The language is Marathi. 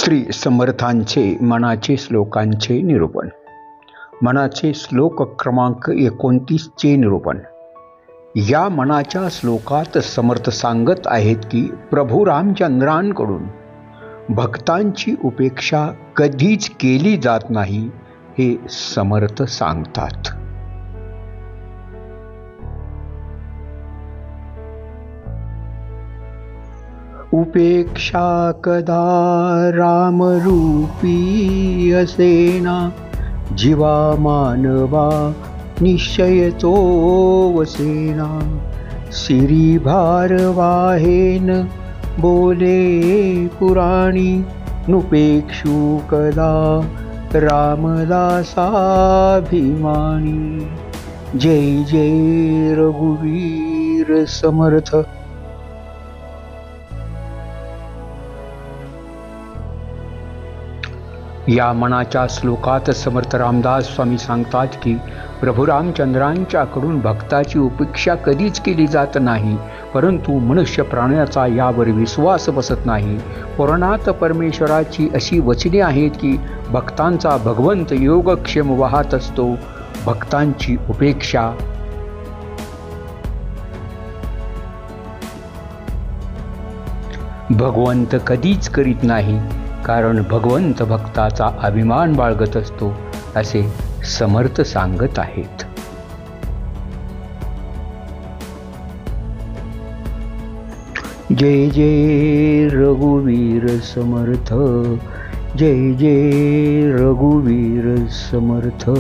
श्री समर्थांचे मनाचे श्लोकांचे निरूपण. मनाचे श्लोक क्रमांक 29 चे निरूपण. या मनाच्या श्लोकात समर्थ सांगत आहेत की प्रभू रामचंद्रांकडून भक्तांची उपेक्षा कधीच केली जात नाही हे समर्थ सांगतात. उपेक्षा कदा रामरूपी असेना, जीवा मानवा निश्चय तो वसेना. सिरी भारवाहेन बोले पुराणी, नुपेक्षु कदा रामदासाभिमानी. जय जय रघुवीर समर्थ. या मनाच्या श्लोकात समर्थ रामदास स्वामी सांगतात की प्रभू रामचंद्रांच्याकडून भक्ताची उपेक्षा कधीच केली जात नाही, परंतु मनुष्य प्राण्याचा यावर विश्वास बसत नाही. पुराणात परमेश्वराची अशी वचने आहेत की भक्तांचा भगवंत योगक्षेम वाहत असतो. भक्तांची उपेक्षा भगवंत कधीच करीत नाही, कारण भगवंत भक्ताचा अभिमान बाळगत असतो असे समर्थ सांगत आहेत. जय जय रघुवीर समर्थ. जय जय रघुवीर समर्थ.